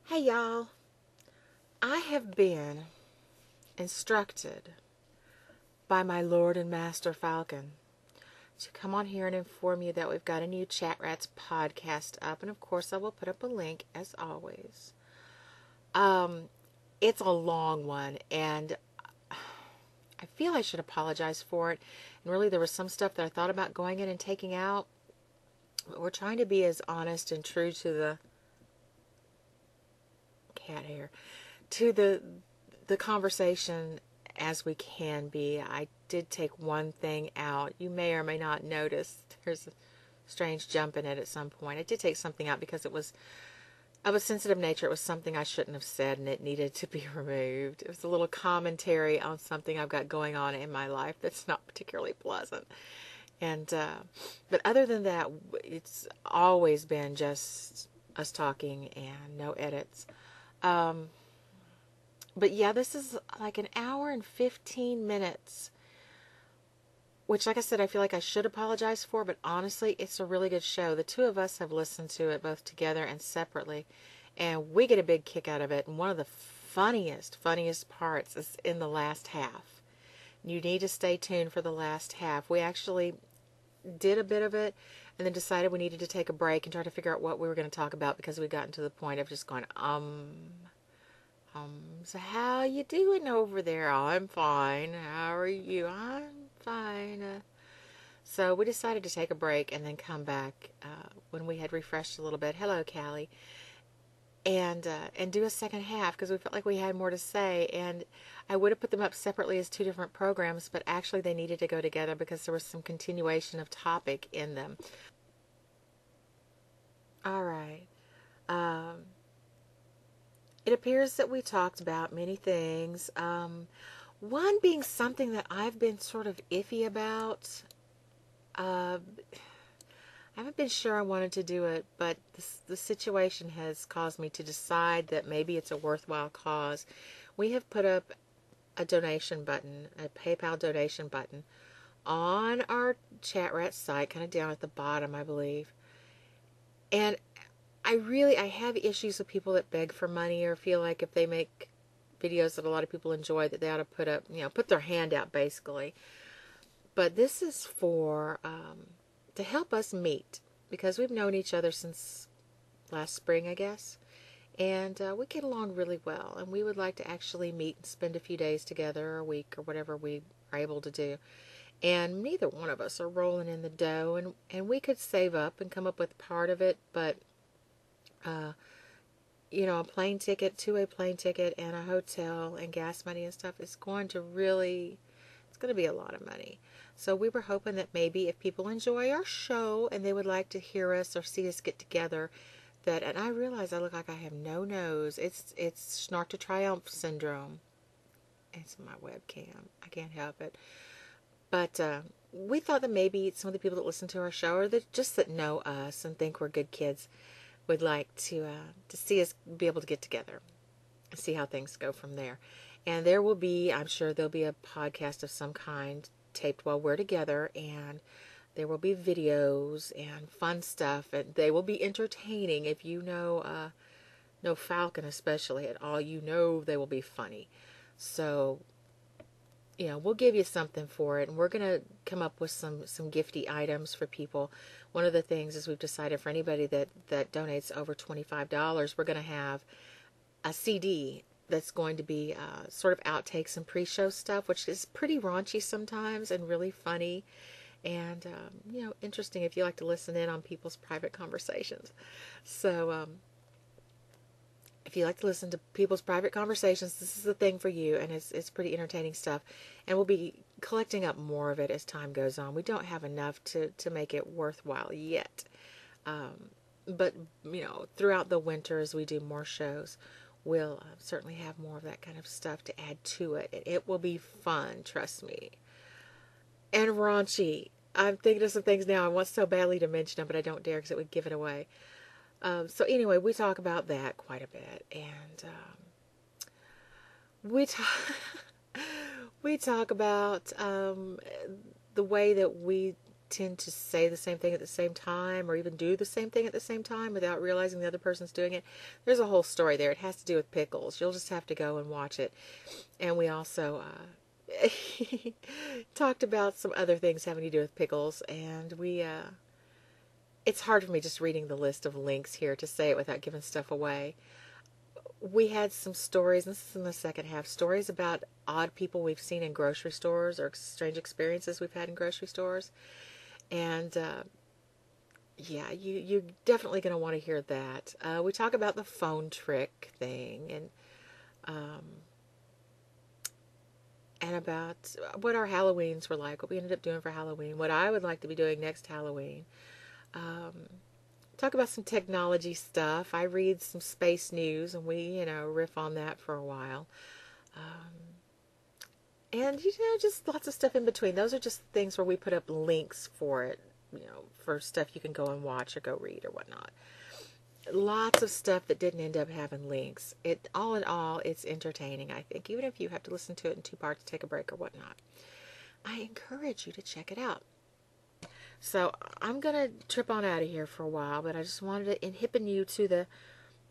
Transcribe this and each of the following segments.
Hey y'all, I have been instructed by my Lord and Master Falcon to come on here and inform you that we've got a new Chat Rats podcast up, and of course I will put up a link as always. Um, it's a long one, and I feel I should apologize for it. And really, there was some stuff that I thought about going in and taking out, but we're trying to be as honest and true to the cat hair, to the conversation as we can be. I did take one thing out. You may or may not notice there's a strange jump in it at some point. I did take something out because it was of a sensitive nature. It was something I shouldn't have said and it needed to be removed. It was a little commentary on something I've got going on in my life that's not particularly pleasant. And but other than that, it's always been just us talking and no edits. Um, but yeah, this is like an hour and 15 minutes, which, like I said, I feel like I should apologize for, but honestly, it's a really good show. The two of us have listened to it both together and separately, and we get a big kick out of it. And one of the funniest parts is in the last half. You need to stay tuned for the last half. We actually did a bit of it and then decided we needed to take a break and try to figure out what we were going to talk about because we'd gotten to the point of just going, so how you doing over there? Oh, I'm fine. How are you? I'm fine. So we decided to take a break and then come back when we had refreshed a little bit. Hello, Callie. And do a second half because we felt like we had more to say. And I would have put them up separately as two different programs, but actually they needed to go together because there was some continuation of topic in them. All right. Um, it appears that we talked about many things. One being something that I've been sort of iffy about. Uh, I haven't been sure I wanted to do it, but the situation has caused me to decide that maybe it's a worthwhile cause. We have put up a donation button, a PayPal donation button, on our chat rat site, kind of down at the bottom, I believe. And I have issues with people that beg for money or feel like if they make videos that a lot of people enjoy that they ought to put up, put their hand out basically. But this is for to help us meet because we've known each other since last spring, I guess, and we get along really well. And we would like to actually meet and spend a few days together, or a week, or whatever we are able to do. And neither one of us are rolling in the dough, and we could save up and come up with part of it, but uh, a plane ticket, two-way plane ticket, and a hotel and gas money and stuff is going to really, it's going to be a lot of money. So we were hoping that maybe if people enjoy our show and they would like to hear us or see us get together, and I realize I look like I have no nose. It's Snark to Triumph syndrome. It's my webcam. I can't help it. But we thought that maybe some of the people that listen to our show or that know us and think we're good kids would like to see us be able to get together and see how things go from there. And I'm sure there'll be a podcast of some kind taped while we're together, and there will be videos and fun stuff, and they will be entertaining. If you know Falcon especially at all, they will be funny. So, we'll give you something for it, and we're going to come up with some gifty items for people. One of the things is we've decided for anybody that donates over $25, we're going to have a CD that's going to be sort of outtakes and pre-show stuff, which is pretty raunchy sometimes and really funny and, interesting if you like to listen in on people's private conversations. So, if you like to listen to people's private conversations, this is the thing for you, and it's pretty entertaining stuff. And we'll be collecting up more of it as time goes on. We don't have enough to make it worthwhile yet. But, throughout the winter as we do more shows, we'll certainly have more of that kind of stuff to add to it. It will be fun, trust me. And raunchy. I'm thinking of some things now I want so badly to mention them, but I don't dare because it would give it away. So anyway, we talk about that quite a bit, and we talk we talk about the way that we tend to say the same thing at the same time, or even do the same thing at the same time without realizing the other person's doing it. There's a whole story there. It has to do with pickles. You'll just have to go and watch it. And we also talked about some other things having to do with pickles, and it's hard for me just reading the list of links here to say it without giving stuff away. We had some stories, and this is in the second half, stories about odd people we've seen in grocery stores or strange experiences we've had in grocery stores. And yeah, you're definitely going to want to hear that. We talk about the phone trick thing, and about what our Halloweens were like, what we ended up doing for Halloween, what I would like to be doing next Halloween. Um, Talk about some technology stuff. I read some space news, and we, riff on that for a while. And, just lots of stuff in between. Those are just things where we put up links for it, for stuff you can go and watch or go read or whatnot. Lots of stuff that didn't end up having links. All in all, it's entertaining, I think, even if you have to listen to it in 2 parts, take a break or whatnot. I encourage you to check it out. So I'm going to trip on out of here for a while, but I just wanted to inhibit you to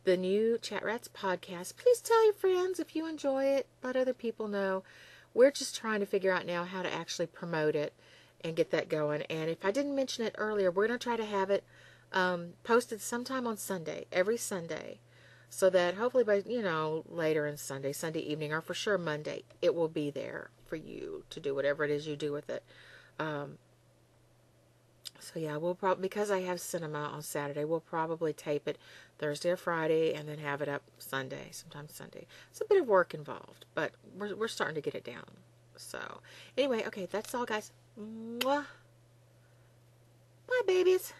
the new Chat Rats podcast. Please tell your friends if you enjoy it. Let other people know. We're just trying to figure out now how to actually promote it and get that going. And if I didn't mention it earlier, we're going to try to have it posted sometime on Sunday, every Sunday, so that hopefully by, later in Sunday evening, or for sure Monday, it will be there for you to do whatever it is you do with it. So yeah, we'll probably, because I have cinema on Saturday, we'll probably tape it Thursday or Friday and then have it up Sunday, sometimes Sunday. It's a bit of work involved, but we're starting to get it down. So anyway, okay, that's all, guys. Mwah. Bye, babies.